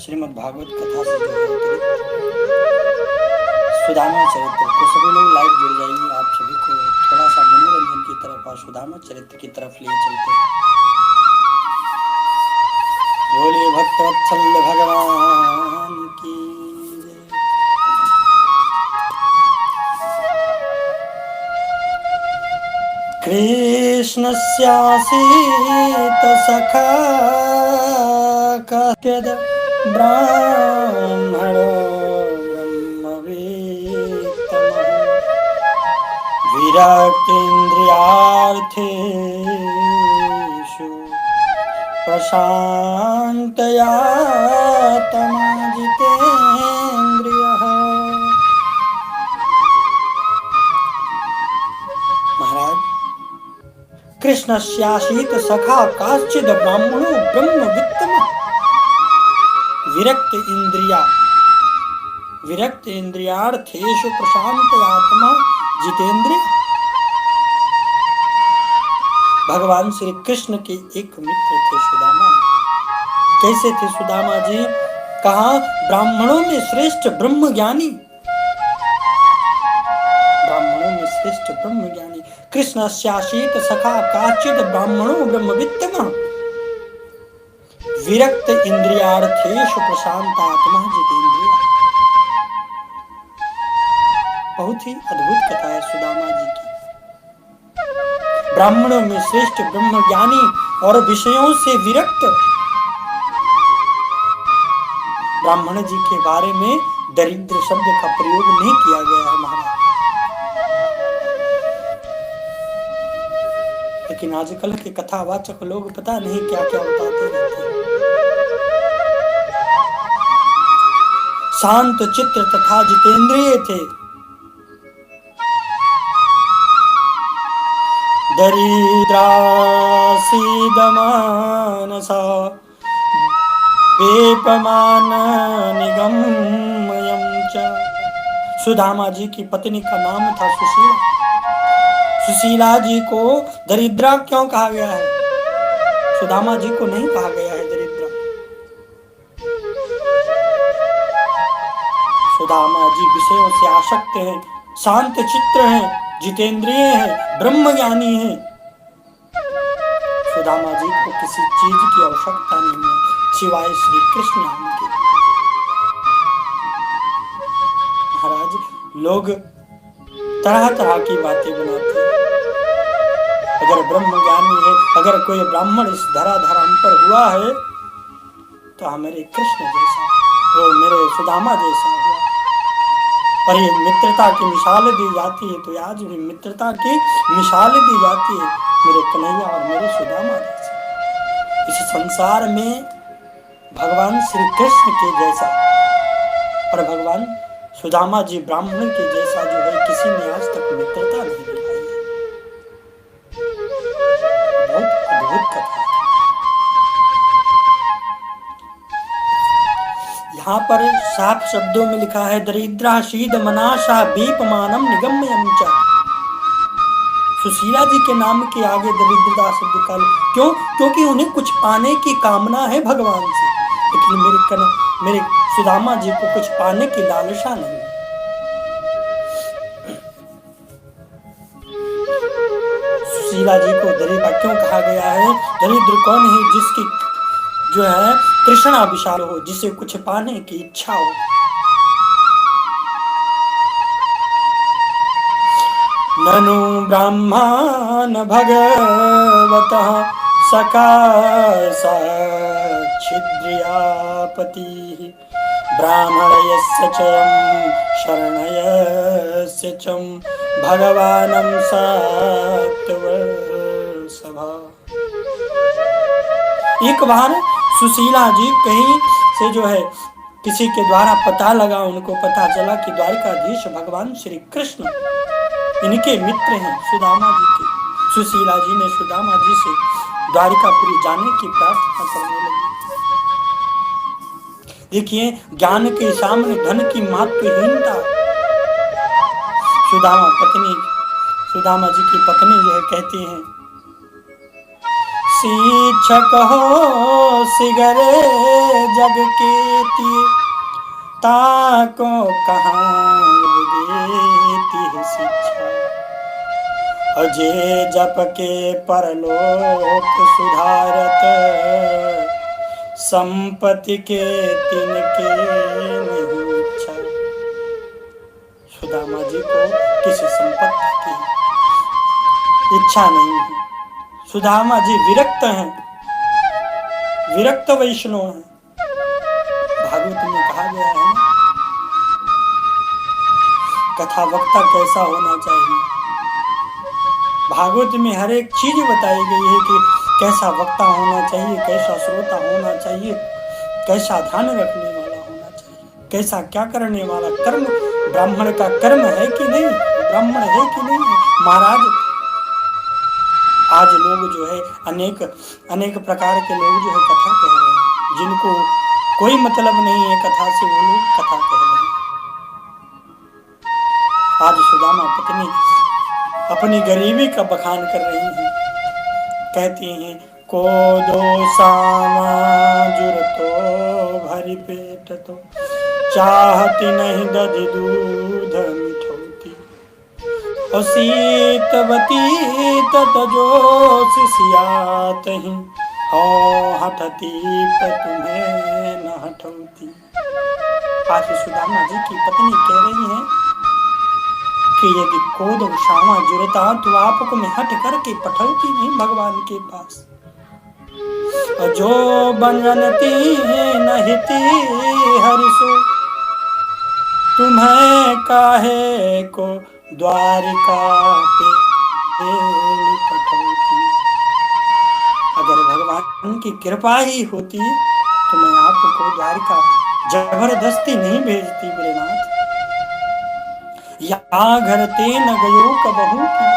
श्रीमद् भागवत कथा से जो है सुदामा चरित्र, तो सभी लोग लाइव जुड़ जाइए। आप सभी को थोड़ा सा मनोरंजन की तरफ और सुदामा चरित्र की तरफ लिए चलते हैं। बोलिए भक्तवत्सल भगवान की जय। कृष्णस्यासीत सखा कस्यद ब्राह्मणो ब्रह्मवेत्तमः विरक्तेन्द्रियार्थेषु प्रशान्तया तमाजितेन्द्रियः। महाराज, कृष्णस्यासीत सखा काश्चिद ब्राह्मणो ब्रह्मवित्तमः विरक्त इंद्रियार्थेषु प्रशांत आत्मा जितेंद्रिय। भगवान श्री कृष्ण के एक मित्र थे सुदामा। कैसे थे सुदामा जी? कहा ब्राह्मणों में श्रेष्ठ ब्रह्मज्ञानी, ब्राह्मणों में श्रेष्ठ ब्रह्मज्ञानी। कृष्णस्यासीत सखा काचिद ब्राह्मणो ब्रह्मवित्तमः विरक्त इंद्रियार्थेषु प्रशांत आत्मा जितेंद्रिय। बहुत ही अद्भुत कथा है सुदामा जी की। ब्राह्मणों में श्रेष्ठ ब्रह्मज्ञानी और विषयों से विरक्त। ब्राह्मण जी के बारे में दरिद्र शब्द का प्रयोग नहीं किया गया है महाराज। लेकिन आजकल के कथावाचक लोग पता नहीं क्या क्या बताते रहते हैं। शांत चित्त तथा जितेंद्रिय थे। दरिद्रासीदमानसा वेपमान निगम्यं च। सुदामा जी की पत्नी का नाम था सुशीला। सुशीला जी को दरिद्रा क्यों कहा गया है? सुदामा जी को नहीं कहा गया है दरिद्रा। सुदामा जी विषयों से आसक्त हैं, शांत चित्त हैं, जितेंद्रिय हैं, ब्रह्मज्ञानी हैं। सुदामा जी को किसी चीज की आवश्यकता नहीं है सिवाय श्री कृष्ण नाम के। महाराज, लोग तरह तरह की बातें बनाते हैं। अगर ब्रह्मज्ञानी है, अगर कोई ब्राह्मण इस धराधाम पर हुआ है तो मेरे कृष्ण जैसा, वो मेरे सुदामा जैसा हुआ। और ये मित्रता की मिसाल दी जाती है, तो आज भी मित्रता की मिसाल दी जाती है मेरे कन्हैया और मेरे सुदामा जैसा। इस संसार में भगवान श्री कृष्ण के जैसा और भगवान सुदामा जी ब्राह्मण के जैसा जो है किसी ने आज तक मित्रता नहीं दिखाई है। बहुत अद्भुत कथा है। यहाँ पर साफ शब्दों में लिखा है दरिद्रा शीद मनाशा बीपमानम निगम्यं च। सुशीला जी के नाम के आगे दरिद्रता शब्द का क्यों? क्योंकि उन्हें कुछ पाने की कामना है भगवान से, लेकिन मेरे सुदामा जी को कुछ पाने की लालसा नहीं। सुशीला जी को दरिद्र क्यों कहा गया है? दरिद्र कौन है? जिसकी जो है तृष्णा विशाल हो, जिसे कुछ पाने की इच्छा हो। ननु ब्रह्मण भगवतः सकाशाच्छिद्रियापति ब्राह्मणयस्य च शरणयस्य च भगवानं सत्वसभा। एक बार सुशीला जी कहीं से जो है किसी के द्वारा पता लगा, उनको पता चला कि द्वारिकाधीश भगवान श्री कृष्ण इनके मित्र हैं सुदामा जी के। सुशीला जी ने सुदामा जी से द्वारिकापुरी जाने की प्रार्थना करने लगी। देखिए, ज्ञान के सामने धन की महत्वहीनता। सुदामा जी की पत्नी जो है कहती हैं, शिक्षक हो सिगरे जग कीर्ति ताको कहाँ देती है शिक्षा। अजे जप के परलोक सुधारत संपत्ति के तिनके नहीं इच्छा। सुदामा जी को किसी संपत्ति की इच्छा नहीं है। सुदामा जी विरक्त हैं, विरक्त वैष्णव हैं। भागवत में कहा गया है ना, कथा वक्ता कैसा होना चाहिए। भागवत में हर एक चीज बताई गई है कि कैसा वक्ता होना चाहिए, कैसा श्रोता होना चाहिए, कैसा ध्यान रखने वाला होना चाहिए, कैसा क्या करने वाला। कर्म ब्राह्मण का कर्म है कि नहीं, ब्राह्मण है कि नहीं। महाराज आज लोग जो है अनेक प्रकार के लोग जो है कथा कह रहे हैं, जिनको कोई मतलब नहीं है कथा से, वो लोग कथा कह रहे हैं। आज सुदामा पत्नी अपनी गरीबी का बखान कर रही हैं, कहती हैं को दो सामा जुर तो भरी पेट तो चाहती नहीं दधि दूध मिठौती। और शीतवती तत जो सिसियात ही हो हठती पर तुम्हें न हठौती। आज सुदामा जी की पत्नी कह रही हैं कि यदि कोद और श्यामा जुड़ता तो आपको मैं हट करके पठौती नहीं भगवान के पास। और जो बनती नहिती हरिसो तुम्हें काहे को द्वारिका पे पठौती। अगर भगवान की कृपा ही होती तो मैं आपको द्वारिका जबरदस्ती नहीं भेजती ब्रह्मनाथ। या घर ते न गयो कबहू की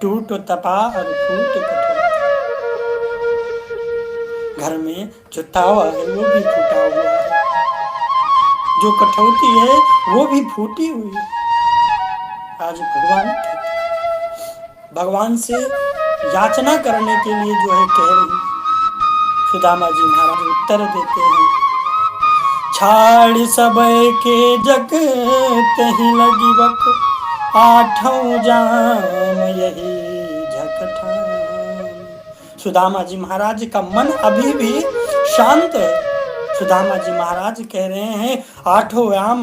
टूट तपा और फूट कठौती। घर में जो तावा है वो भी फूटा हुआ है, जो कठौती है वो भी फूटी हुई है। आज भगवान से याचना करने के लिए जो है कह रही। सुदामा जी महाराज उत्तर देते हैं छाड़ सब के जग तही लगी बक आठों जाम यही झकठान। सुदामा जी महाराज का मन अभी भी शांत है। सुदामा जी महाराज कह रहे हैं आठों याम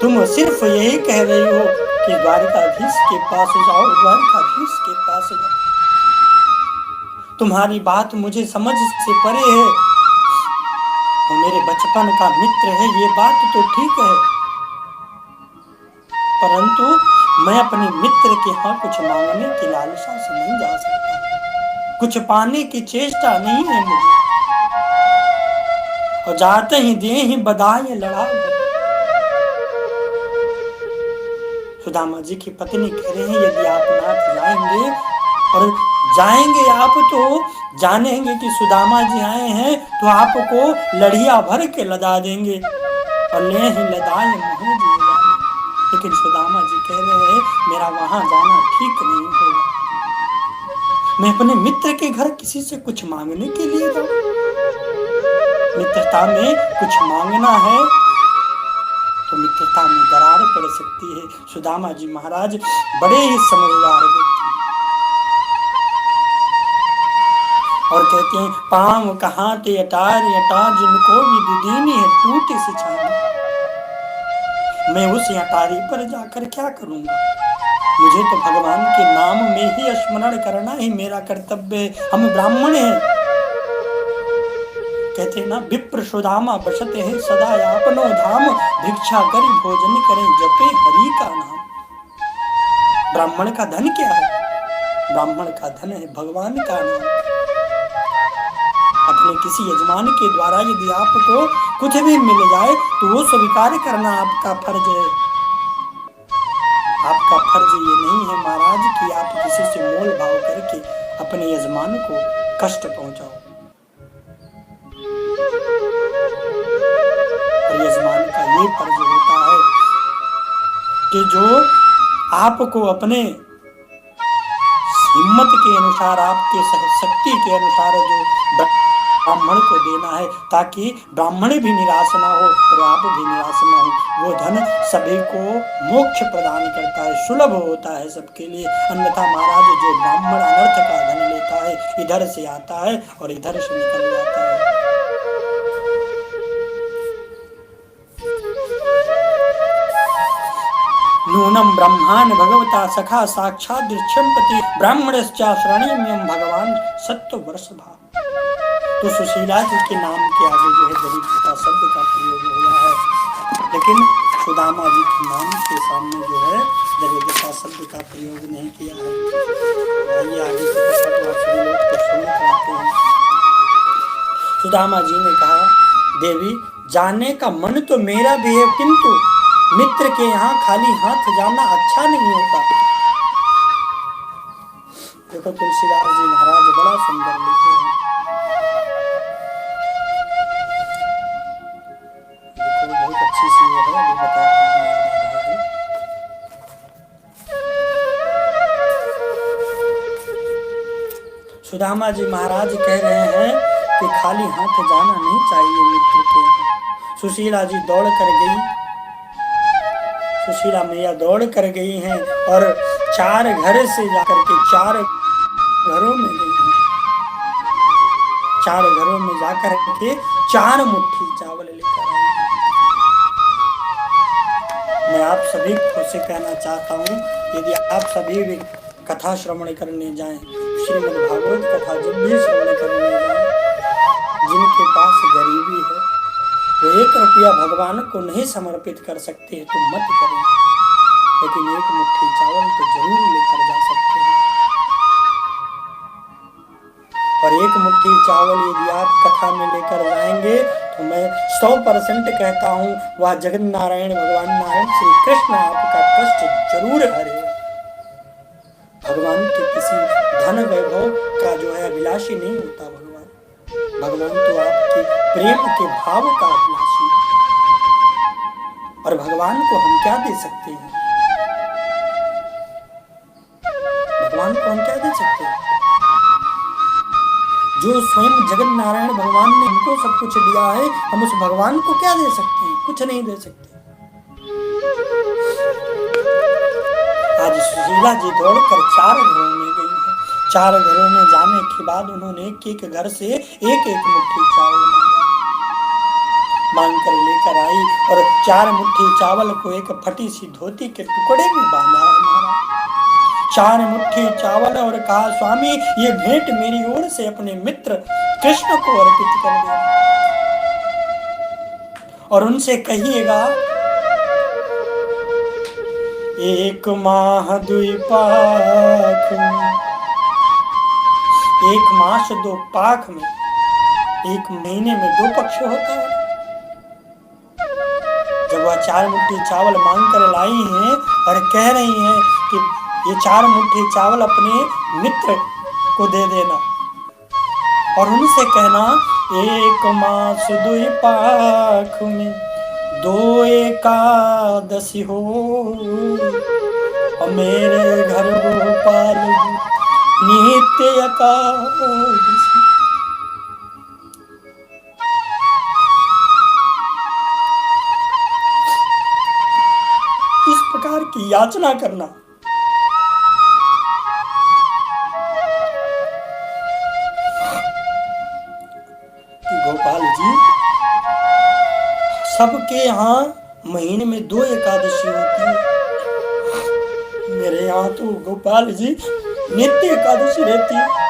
तुम सिर्फ यही कह रही हो कि द्वारिकाधीश के पास जाओ, द्वारिकाधीश के पास जाओ। तुम्हारी बात मुझे समझ से परे है, वो मेरे बचपन का मित्र है, ये बात तो ठीक है, परंतु मैं अपने मित्र के यहाँ कुछ मांगने की लालसा से नहीं जा सकता, कुछ पाने की चेष्टा नहीं है मुझे। और जाते ही दे ही बधाई लड़ा। सुदामा जी की पत्नी कह रहे हैं यदि आप नाथ जाएंगे, और जाएंगे आप तो जानेंगे कि सुदामा जी आए हैं तो आपको लड़िया भर के लदा देंगे और ले ही लदाए मुँह दिए। लेकिन सुदामा जी कह रहे हैं मेरा वहां जाना ठीक नहीं होगा। मैं अपने मित्र के घर किसी से कुछ मांगने के लिए जाऊं? मित्रता में कुछ मांगना है तो मित्रता में दरार पड़ सकती है। सुदामा जी महाराज बड़े ही समझदार व्यक्ति और कहते हैं पाम कहाँ ते अटार अटा जिनको भी दुदीनी है टूटी से छानी। मैं उस अटारी पर जाकर क्या करूंगा? मुझे तो भगवान के नाम में ही स्मरण करना ही मेरा कर्तव्य है। हम ब्राह्मण हैं। कहते ना विप्र सुदामा बसते हैं सदा आपनो धाम भिक्षा करी भोजन करें जपे हरि का नाम। ब्राह्मण का धन क्या है? ब्राह्मण का धन है भगवान का नाम। अपने किसी यजमान के द्वारा यदि आपको कुछ भी मिल जाए तो वो स्वीकार करना आपका फर्ज है। आपका फर्ज ये नहीं है महाराज कि आप किसी से मोल भाव करके अपने यजमान को कष्ट पहुंचाओ। और यजमान का ये फर्ज होता है कि जो आपको अपने हिम्मत के अनुसार, आपके शक्ति के अनुसार जो ब्राह्मण को देना है, ताकि ब्राह्मण भी निराश ना हो और आप भी निराश ना हो। वो धन सभी को मोक्ष प्रदान करता है, सुलभ होता है सबके लिए। अन्यथा महाराज जो ब्राह्मण अनर्थ का धन लेता है, इधर से आता है और इधर से निकल जाता है। नूनम ब्रह्मांड भगवता सखा साक्षात दृश्यम्पति ब्राह्मणश्चा शरणीम्यम भगवान सत्व वर्ष भाव। तो सुशीला जी के नाम के आगे जो है दरिद्रता शब्द का प्रयोग हुआ है, लेकिन सुदामा जी के नाम के सामने जो है दरिद्रता शब्द का प्रयोग नहीं किया है। आइए आगे के सभी लोग को सुन कराते हैं। सुदामा जी ने कहा, देवी जाने का मन तो मेरा भी है, किंतु मित्र के यहाँ खाली हाथ जाना अच्छा नहीं होता। देखो तुलसीदास जी महाराज बड़ा सुंदर लिखे हैं। देखो बहुत अच्छी सी है, अभी बता रहा है। सुदामा जी महाराज कह रहे हैं कि खाली हाथ जाना नहीं चाहिए मित्र के यहाँ। सुशीला जी दौड़ कर गई, सुशीला मैया दौड़ कर गई हैं और 4 घर से जाकर के 4 घरों में गई हैं। 4 घरों में जाकर के 4 मुट्ठी चावल लेकर आई। मैं आप सभी को से कहना चाहता हूँ, यदि आप सभी भी कथा श्रवण करने जाएं, श्रीमद् भागवत कथा जब भी श्रवण करने जाएं, जिनके पास गरीबी है वो 1 रुपया भगवान को नहीं समर्पित कर सकते हैं तो मत करें, लेकिन 1 मुट्ठी चावल तो जरूर लेकर जा सकते हैं। और 1 मुट्ठी चावल यदि आप कथा में लेकर जाएंगे तो मैं 100% कहता हूँ वह जगत नारायण भगवान नारायण श्री कृष्ण आपका कष्ट जरूर हरेगा। भगवान के किसी धन वैभव का जो है अभिलाषी नहीं होता। भगवान तो आपके प्रेम के भाव का अभिलाषी है। और भगवान को हम क्या दे सकते हैं? भगवान को हम क्या दे सकते हैं? जो स्वयं जगत नारायण भगवान ने हमको सब कुछ दिया है, हम उस भगवान को क्या दे सकते हैं? कुछ नहीं दे सकते। आज सुशीला जी दौड़कर 4 घरों में गई है। 4 घरों में जाने के बाद उन्होंने एक घर से एक मुट्ठी चावल मांग कर लेकर आई और 4 मुट्ठी चावल को एक फटी सी धोती के टुकड़े में बांधा है महाराज। 4 मुट्ठी चावल और कहा, स्वामी ये भेंट मेरी ओर से अपने मित्र कृष्ण को अर्पित कर दे और उनसे कहिएगा, 1 माह 2 पाख में, 1 मास 2 पाख में, 1 महीने में 2 पक्ष होता है। जब वह 4 मुट्ठी चावल मांग कर लाई हैं और कह रही हैं कि ये 4 मुट्ठी चावल अपने मित्र को दे देना और उनसे कहना, 1 मास 2 पाख में 2 एकादशी हो और मेरे घर गोपाल नित्य एकादशी। इस प्रकार की याचना करना कि गोपाल जी सबके यहाँ महीने में 2 एकादशी होती है, मेरे यहाँ तो गोपाल जी नित्य एकादशी रहती है।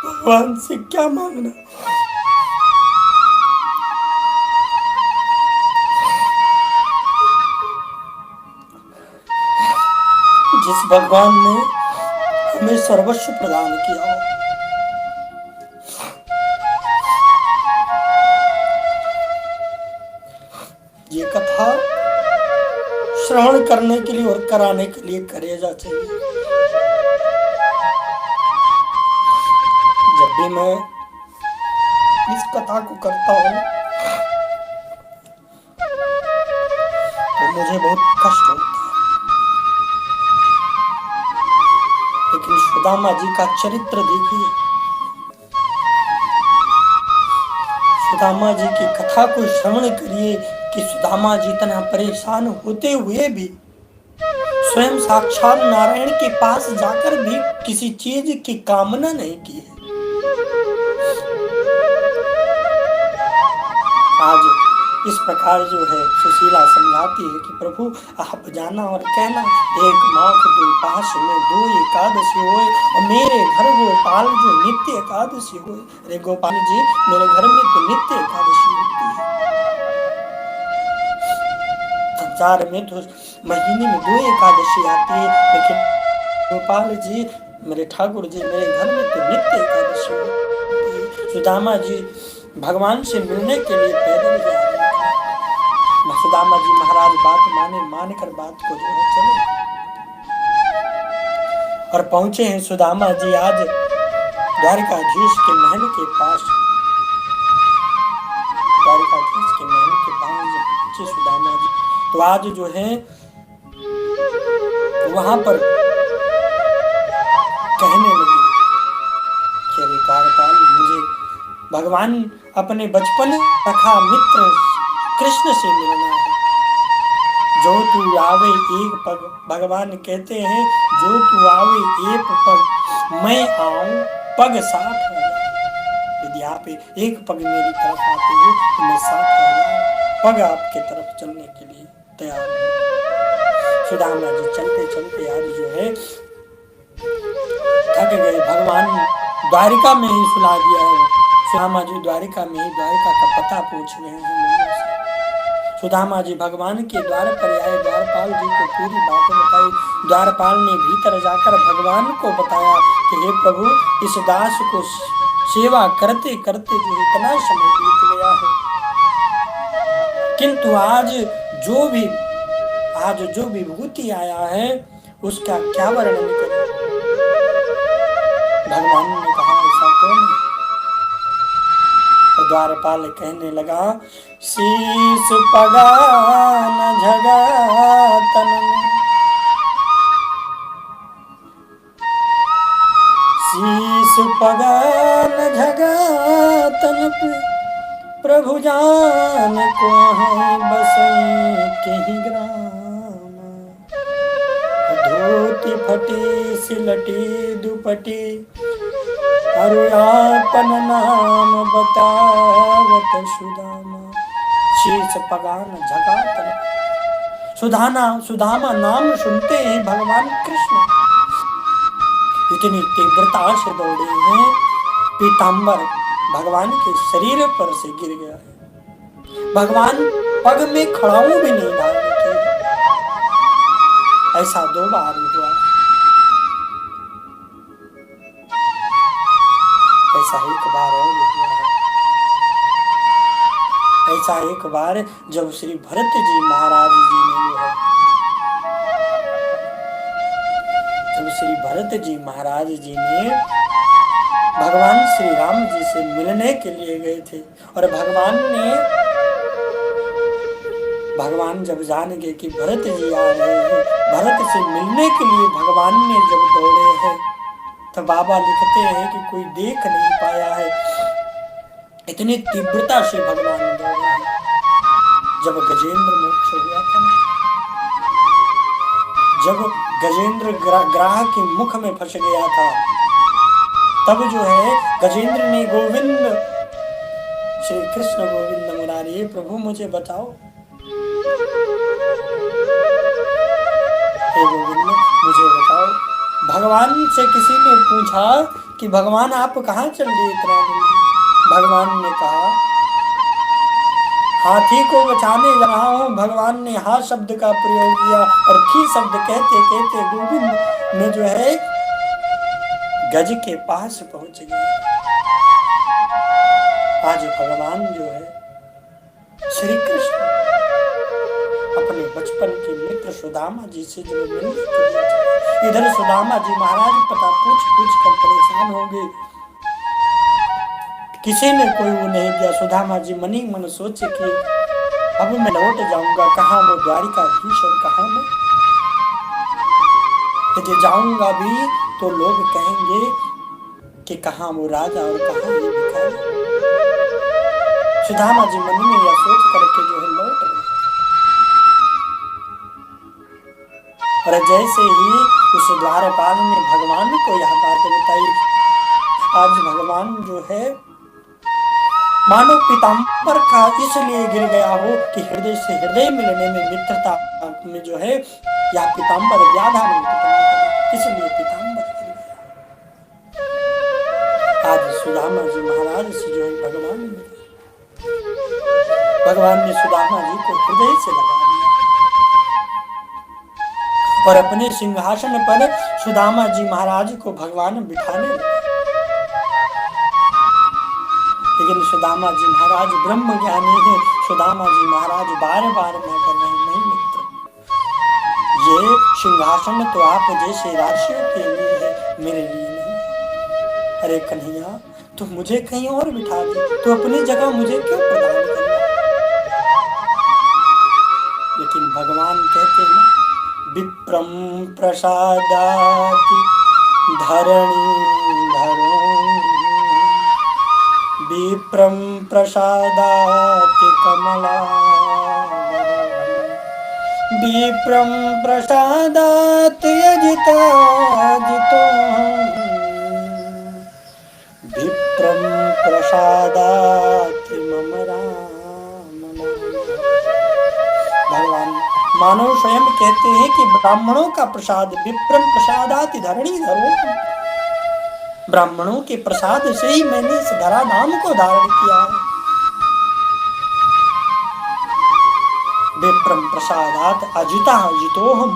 भगवान से क्या मांगना? जिस भगवान ने हमें सर्वस्व प्रदान किया हो। ये कथा श्रवण करने के लिए और कराने के लिए करेजा चाहिए। जब भी मैं इस कथा को करता हूँ तो मुझे बहुत कष्ट होता है, लेकिन सुदामा जी का चरित्र देखिए। सुदामा जी की कथा को श्रवण करिए कि सुदामा जी इतना परेशान होते हुए भी स्वयं साक्षात नारायण के पास जाकर भी किसी चीज की कामना नहीं की है। आज इस प्रकार जो है सुशीला समझाती है कि प्रभु आप जाना और कहना, एक माख दो पास में दो एकादशी होए और मेरे घर गोपाल जो नित्य एकादशी होए। अरे गोपाल जी, मेरे घर में तो नित्य एकादशी होती है। संसार में तो महीने में दो एकादशी आती है, लेकिन गोपाल जी, मेरे ठाकुर जी, मेरे घर में तो नित्य एकादशी होती है। सुदामा जी भगवान से मिलने के लिए पैदल जा रहे थे। सुदामा जी महाराज बात मानकर बात को जो है चले और पहुंचे हैं सुदामा जी आज द्वारिकाधीश के महल के पास। द्वारिकाधीश के महल के पास जब पहुंचे सुदामा जी, तो आज जो है वहां पर कहने लगी कि अरे द्वारपाल, मुझे भगवान अपने बचपन सखा मित्र कृष्ण से मिलना है। जो तू आवे एक पग, भगवान कहते हैं जो तू आवे एक पग, मैं आऊं पग 60,000। यदि आप एक पग मेरी तरफ आते हो तो मैं 60,000 पग आपके तरफ चलने के लिए तैयार हूं। सुदामा जी चलते चलते आज जो है थक गए। भगवान द्वारिका में ही सुला दिया है। सुदामा जी द्वारिका में ही द्वारिका का पता पूछ रहे हैं लोगों से। सुदामा जी भगवान के द्वार पर आए, द्वारपाल जी को पूरी बातें बताई। द्वारपाल ने भीतर जाकर भगवान को बताया कि हे प्रभु, इस दास को सेवा करते करते जो इतना समय बीत गया है, किंतु आज जो विभूति आया है उसका क्या वर्णन करें। भगवान ने कहा, ऐसा कौन है? द्वारपाल कहने लगा, शीश पगान झगा तन में, शीश पगान झगा तन पे, प्रभु जान को बसई के ग्राम। धोती फटी सिलटी दुपटी, आपन नाम बतावत सुदामा। शीश पगान झगा तन। सुदामा नाम सुनते ही भगवान कृष्ण इतनी तीव्रता से दौड़े हैं, पीतांबर भगवान के शरीर पर से गिर गया है। भगवान पग में खड़ाऊ भी नहीं डाल रखे। ऐसा 2 बार हुआ। ऐसा एक बार और हुआ है। ऐसा एक बार जब श्री भरत जी महाराज जी ने महाराज जी ने भगवान श्री राम जी से मिलने के लिए गए थे, और भगवान जब जान गए कि भरत जी आ रहे हैं, भरत से मिलने के लिए भगवान ने जब दौड़े हैं, तो बाबा लिखते हैं कि कोई देख नहीं पाया है, इतनी तीव्रता से भगवान दौड़े हैं। जब गजेंद्र मोक्ष हुआ था ना, जब गजेंद्र ग्राह के मुख में फंस गया था, तब जो है गजेंद्र ने गोविंद श्री कृष्ण गोविंद मुरारी, प्रभु मुझे बचाओ, हे गोविंद मुझे बचाओ। भगवान से किसी ने पूछा कि भगवान आप कहाँ चल रहे इतना जल्दी? भगवान ने कहा, हाथी को बचाने जा रहा हूँ। भगवान ने हा शब्द का प्रयोग किया और खी शब्द कहते कहते गोविंद में जो है गज के पास पहुंच गए। आज भगवान जो है श्री कृष्ण अपने बचपन के मित्र सुदामा जी से जो मिलने के लिए चले। इधर सुदामा जी महाराज पता पूछ कर परेशान हो गए, किसी ने कोई वो नहीं दिया। सुदामा जी मनी मन सोचे कि अब मैं लौट जाऊंगा, कहाँ वो द्वारिकाधीश और कहाँ मैं, यदि जाऊंगा भी तो लोग कहेंगे कि कहाँ वो राजा और कहाँ ये भिखारी। सुदामा जी मन में यह सोच करके जो है लौट गए। और जैसे ही उस द्वारपाल ने भगवान को यह बात बताई, आज भगवान जो है मानो पीताम्बर का इसलिए गिर गया हो कि हृदय से हृदय मिलने में, मित्रता में जो है या पीताम्बर व्याधा नहीं पकड़ने, इसलिए पीताम्बर गिर गया। आज सुदामा जी महाराज से जो है भगवान मिले, भगवान ने सुदामा जी को हृदय से लगा दिया और अपने सिंहासन पर सुदामा जी महाराज को भगवान बिठाने लगे। लेकिन सुदामा जी महाराज ब्रह्म ज्ञानी है। सुदामा जी महाराज बार बार मैं कर रहे नहीं मित्र, ये सिंहासन तो आप जैसे राशियों के लिए है, मेरे लिए नहीं। अरे कन्हैया, तू मुझे कहीं और बिठा दे, तू अपनी जगह मुझे क्यों प्रदान करना। लेकिन भगवान कहते हैं ना, विप्रम प्रसादाति धरणी धरो, विप्रम प्रसादाति कमला, विप्रम प्रसादाति अजिताजितो, विप्रम प्रसादाति मम राम नाम। भगवान मानव स्वयं कहते हैं कि ब्राह्मणों का प्रसाद, विप्रम प्रसादाति धरणी धरो, ब्राह्मणों के प्रसाद से ही मैंने इस धरा नाम को धारण किया है। विप्रम प्रसादात अजिता जितोहम,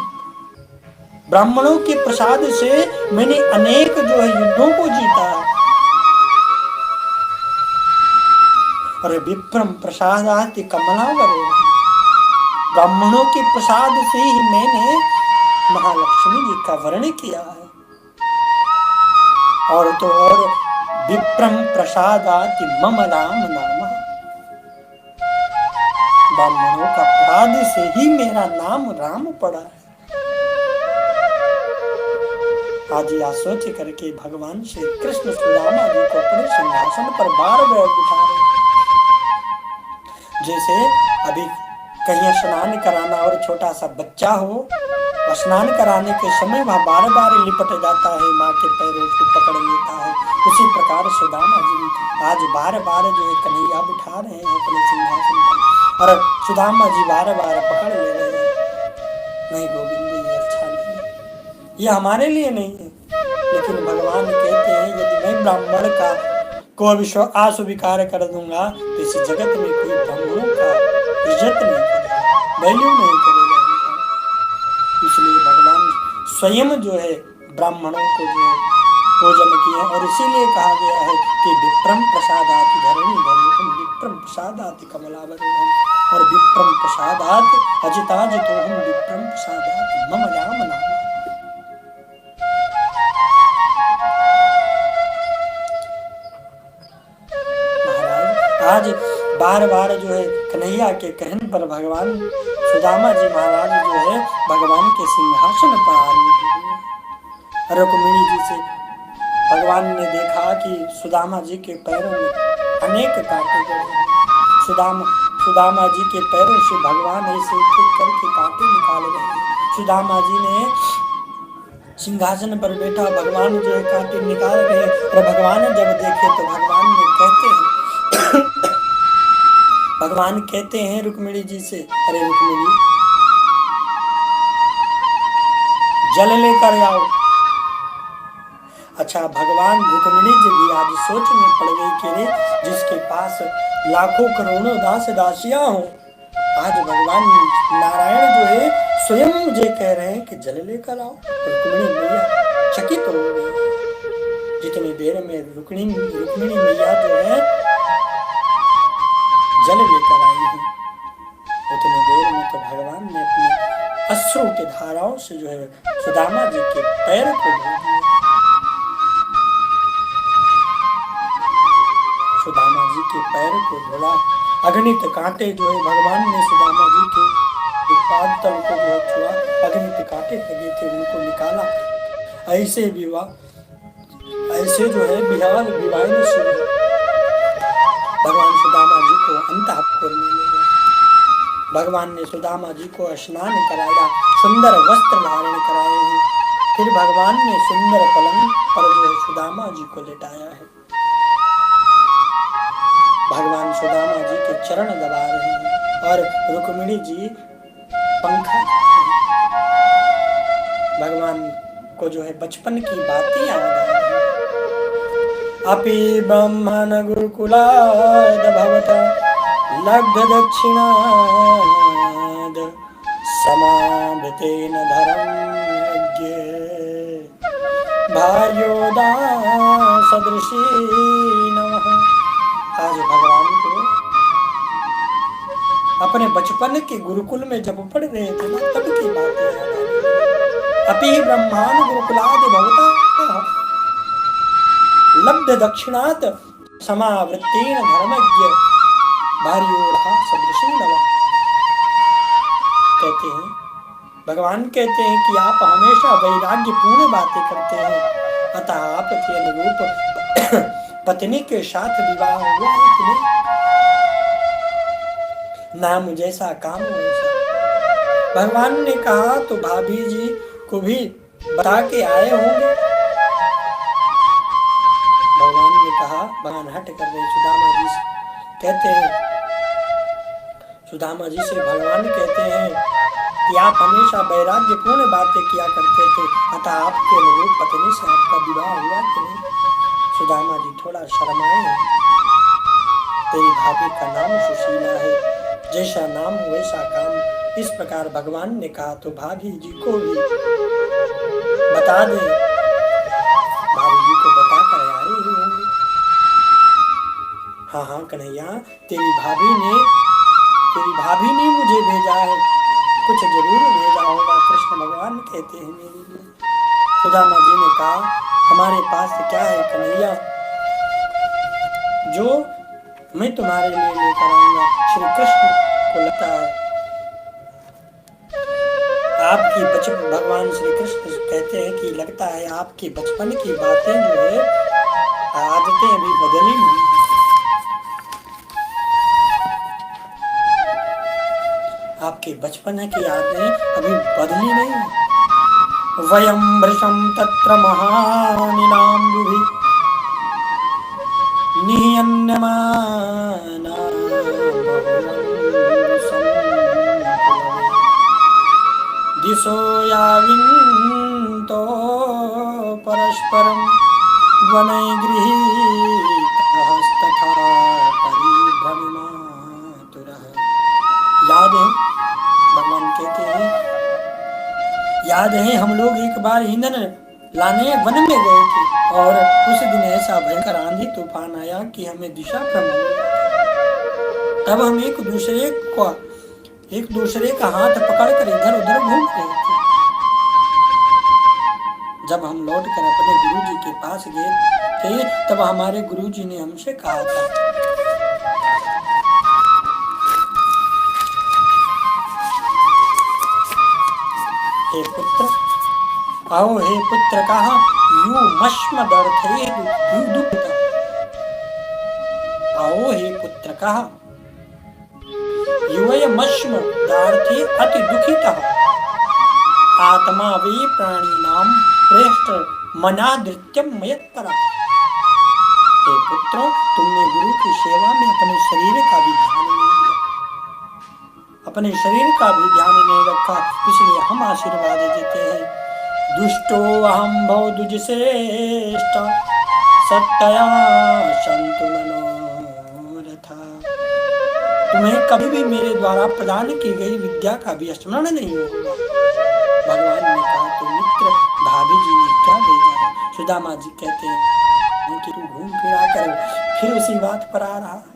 ब्राह्मणों के प्रसाद से मैंने अनेक जो है युद्धों को जीता है। और विप्रम प्रसादात कमलावरो, ब्राह्मणों के प्रसाद से ही मैंने महालक्ष्मी जी का वर्ण किया है। और तो और विप्रम प्रसादाति मम राम नाम, ब्राह्मणों का प्रसाद से ही मेरा नाम राम पड़ा है। आज यह सोच करके भगवान श्री कृष्ण सुदामा जी को अपने सिंहासन पर बार बार बिठा रहे। जैसे अभी कहीं स्नान कराना और छोटा सा बच्चा हो, स्नान कराने के समय वह बार बार लिपट जाता है, माँ के पैरों को पकड़ लेता है। उसी प्रकार सुदामा जी आज बार बार जो है कन्हैया बिठा रहे हैं अपने सिंहासन पर, और सुदामा जी बार बार पकड़ ले रहे हैं। नहीं गोविंद, ये अच्छा नहीं, ये हमारे लिए नहीं है। लेकिन भगवान कहते हैं यदि मैं ब्राह्मण का को अस्वीकार कर दूंगा तो इस जगत में कोई ब्राह्मणों का इज्जत नहीं करेगा, वैल्यू नहीं करेगा। इसलिए भगवान स्वयं जो है ब्राह्मणों को जो है भोजन किए, और इसीलिए कहा गया है कि विप्रम प्रसादाति धरणी धरो, विप्रम प्रसादाति कमलावरोहम, और विप्रम प्रसादाति अजिताजितोहम, विप्रम प्रसादाति मम राम नाम। महाराज आज बार बार जो है कन्हैया के कहने पर भगवान सुदामा जी महाराज जो है भगवान के सिंहासन पर आ रहे। रुक्मिणी जी से भगवान ने देखा कि सुदामा जी के पैरों में अनेक कांटे गए। सुदामा जी के पैरों से भगवान ऐसे एक करके कांटे निकाल रहे हैं। सुदामा जी ने सिंहासन पर बैठा, भगवान जो है कांटे निकाल रहे। और भगवान जब देखे तो भगवान कहते हैं रुक्मिणी जी से, अरे रुक्मिणी जल लेकर आओ। अच्छा, भगवान रुक्मिणी जी भी आज सोच में पड़ गई कि रे जिसके पास लाखों करोड़ों दास दासियां हो, आज भगवान नारायण जो है स्वयं मुझे कह रहे हैं कि जल लेकर आओ। रुक्मिणी मैया चकित हो गई। जितनी देर में रुक्मिणी मैया जो है जल लेकर आई है, उतनी देर में तो भगवान ने अपने अश्रु के धाराओं से जो है सुदामा जी के पैर को धो दिया। सुदामा जी के पैर को धोला। अगणित कांटे जो है भगवान ने सुदामा जी के पाद तल को जो छुआ, अगणित कांटे लगे थे उनको निकाला। ऐसे विवाह, ऐसे जो है विवाह से भगवान सुदामा जी को अंतःपुर में ले गए। भगवान ने सुदामा जी को स्नान कराया, सुंदर वस्त्र धारण कराए हैं। फिर भगवान ने सुंदर पलंग पर जो है सुदामा जी को लेटाया है। भगवान सुदामा जी के चरण दबा रहे हैं और रुक्मिणी जी पंखा। भगवान को जो है बचपन की बातें याद आ रही हैं। अपि ब्रह्मण गुरुकुलाद भवता लब्ध दक्षिणाद समावृतेन धर्मज्ञ भार्योदा सदृशी नमः। आज भगवान को अपने बचपन के गुरुकुल में जब पढ़ रहे थे ना, तब की बातें याद आ रही। अपि ब्रह्मांड गुरुकुलाद भवता लब्ध दक्षिणात् समावृत्तेन धर्मज्ञ भार्योधा सदृशी नमः। कहते हैं, भगवान कहते हैं कि आप हमेशा वैराग्य पूर्ण बातें करते हैं, अतः आपके अनुरूप पत्नी के साथ विवाह हुआ है कि नहीं? नाम जैसा काम वैसा। भगवान ने कहा तो भाभी जी को भी बता के आए होंगे। भगवान ने कहा, भगवान हट कर रहे सुदामा जी से कहते हैं, सुदामा जी से भगवान कहते हैं कि आप हमेशा वैराग्य पूर्ण बातें किया करते थे, अतः आपके अनुरूप पत्नी से आपका विवाह हुआ कि नहीं? सुदामा जी थोड़ा शर्माए हैं। तेरी भाभी का नाम सुशीला है, जैसा नाम वैसा काम। इस प्रकार भगवान ने कहा तो भाभी जी को भी बता दे। भाभी जी को बता कर आए ही होंगे। हाँ हाँ कन्हैया, तेरी भाभी ने मुझे भेजा है, कुछ जरूर भेजा होगा। कृष्ण भगवान कहते हैं मेरे लिए। सुदामा जी ने कहा, हमारे पास क्या है कन्हैया जो मैं तुम्हारे लिए लेकर आऊंगा। श्री कृष्ण को लगता है आपकी बचपन, भगवान श्री कृष्ण कहते हैं कि लगता है आपकी बचपन की बातें जो है आदतें अभी बदली नहीं। आपके बचपन की आदतें अभी बदली नहीं। वयं भृशं तत्र महानिलाम्बुभिः निहन्यमाना दिशो याविन्तो परस्परं वनैर्गृहीतस्तथा परिभ्रममातुरः। याद है, भगवान कहते हैं, याद है हम लोग एक बार ईंधन लाने वन में गए थे और उस दिन ऐसा भयंकर आंधी तूफान आया कि हमें दिशा भ्रम हो गया। तब हम एक दूसरे का हाथ पकड़कर इधर उधर घूम रहे थे। जब हम लौटकर अपने गुरुजी के पास गए थे, तब हमारे गुरुजी ने हमसे कहा था, हे पुत्र, आओ हे पुत्र कहा यू मश्मदर्थे दुःखित। आओ हे पुत्र कहा युवयमश्मदार्थे अति दुःखितः आत्मा वे प्राणिनां प्रेष्ठ मनादृत्यं मयत्परः। हे पुत्रों, तुमने गुरु की सेवा में अपने शरीर का भी ध्यान नहीं दिया, अपने शरीर का भी ध्यान नहीं रखा, इसलिए हम आशीर्वाद देते हैं। दुष्टो अहम भवदुजश्रेष्ठ सत्तया संतु मनोरथा। तुम्हें कभी भी मेरे द्वारा प्रदान की गई विद्या का भी स्मरण नहीं होगा। भगवान ने कहा तो मित्र भाभी जी ने क्या भेजा है? सुदामा जी कहते हैं कि तू घूम फिरा कर फिर उसी बात पर आ रहा है।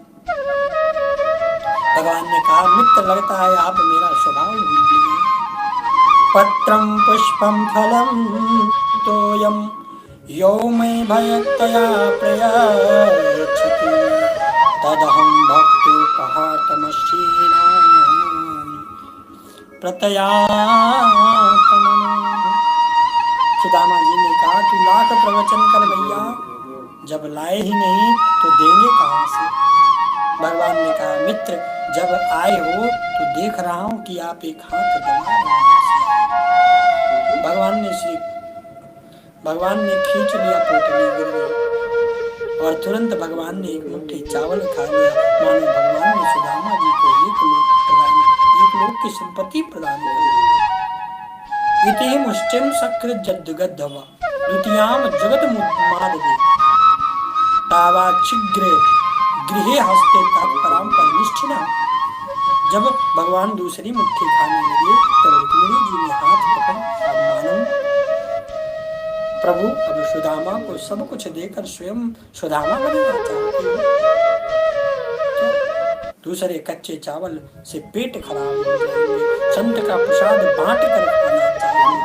भगवान ने कहा मित्र, लगता है आप मेरा स्वभाव भूल गए। पत्रं पुष्पं फलं तोयं यो मे भक्त्या प्रयच्छति तदहं भक्तोपहातमशीनां प्रतयातमनो। सुदामा जी ने कहा तू लाख प्रवचन कर भैया, जब लाए ही नहीं तो देंगे कहां से। भगवान ने कहा मित्र जब आए हो तो देख रहा हूं कि आप एक हाथ दबा रहे हैं। भगवान ने खींच लिया, पोटली गिर गई और तुरंत भगवान ने एक मुट्ठी चावल खा लिया, मानो भगवान ने सुदामा जी को एक लोक की संपत्ति प्रदान कर दी। इति मुष्टिम सकृत जद्गद्धवा द्वितीयाम जगत मुद्मादे तावा छिग्रे गृहे हस्ते तत्पराम परनिष्ठिना। जब भगवान दूसरी मुट्ठी खाने लगे तब रुक्मिणी जी ने हाथ पकड़ मानो प्रभु अब सुदामा को सब कुछ देकर स्वयं सुदामा बनना चाहते हो। दूसरे कच्चे चावल से पेट खराब हो जाएंगे, संत का प्रसाद बांट कर खाना चाहिए।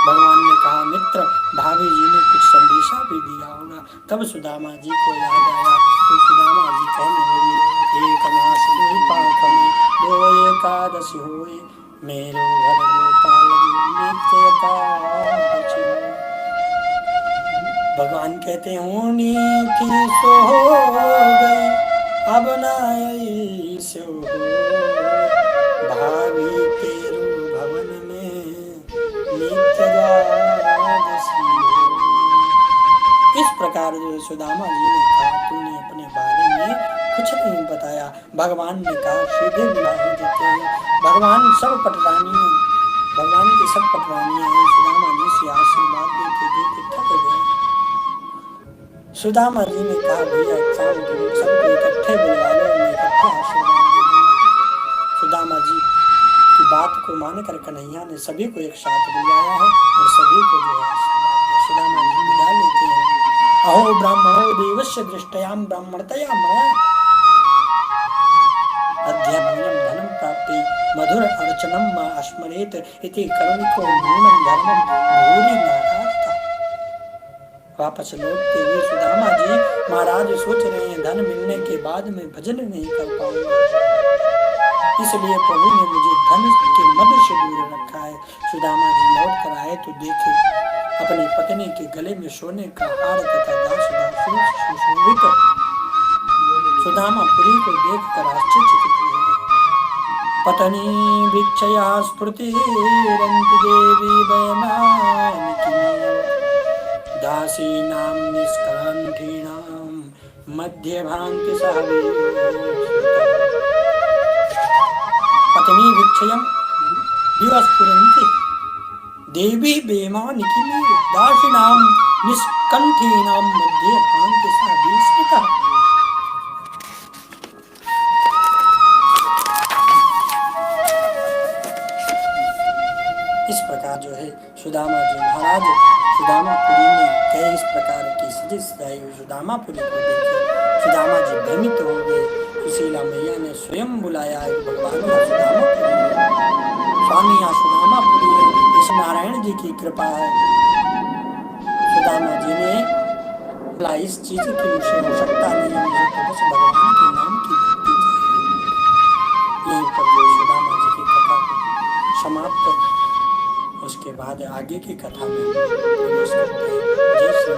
भगवान ने कहा मित्र भाभी जी ने कुछ संदेशा भी दिया होगा। तब सुदामा जी को याद आया तो सुदामा जी कहने लगे एक मास पाक में दो एकादशी होए मेरो घर गोपाल नित्य एकादशी। भगवान कहते होनी थी सो हो गई अब ना ऐसे हो भाभी तेरू भवन में नित्य एकादशी हो। इस प्रकार जो सुदामा जी ने कहा तूने अपने बारे में कुछ नहीं बताया। भगवान ने कहा सीधे विवाही देते हैं, भगवान सब पटरानी है, भगवान की सब पटरानियां हैं। सुदामा जी से आशीर्वाद देते देते थक गए। सुदामा जी ने कहा भैया एक काम करो सबको इकट्ठे बुलवा लो, मैं इकट्ठे आशीर्वाद दे दूंगा। सुदामा जी की बात को मानकर कन्हैया ने सभी को एक साथ बुलाया है और सभी को जो है आशीर्वाद दिया। सुदामा जी विदा लेते हैं। अहो ब्राह्मणो देवस्य दृष्टयाम ब्राह्मणतया मया अध्ययनम धनम प्राप्ति मधुर अर्चनम मा अस्मरेत इति करुणिको नूनम धर्मम भूरि नारायण। वापस लौटते हुए सुदामा जी महाराज सोच रहे हैं धन मिलने के बाद मैं भजन नहीं कर पाऊंगा, इसलिए प्रभु ने मुझे धन के मद से दूर रखा है। सुदामा जी लौट कर आए तो देखे अपनी पत्नी के गले में सोने का हार तथा दास सुशोभित सुदामापुरी को देखकर आश्चर्यचकित हुए। पत्नी भिक्षया स्फुर्तिरन्ति देवी वैमानिकी दासीनां निष्कण्ठीनां मध्ये भान्ति सहवे। पत्नी भिक्षयं विवस्फुरन्ति देवी वैमानिकी दासीनां निष्कण्ठीनां मध्ये भान्ति सहवे। इस प्रकार जो है सुदामा जी महाराज सुदामापुरी में कई इस प्रकार की सजी सजाई हुई सुदामापुरी को देखे सुदामा जी भ्रमित हो गए। सुशीला मैया ने स्वयं बुलाया एक भगवान का सुदामापुरी है, स्वामी यहाँ सुदामापुरी है, इस नारायण जी की कृपा है। सुदामा जी ने बोला इस चीज की मुझे आवश्यकता नहीं है, मुझे तो बस भगवान के नाम की भक्ति चाहिए। यहीं पर सुदामा जी की कथा को समाप्त उसके बाद आगे की कथा में प्रवेश करते हैं। जय श्री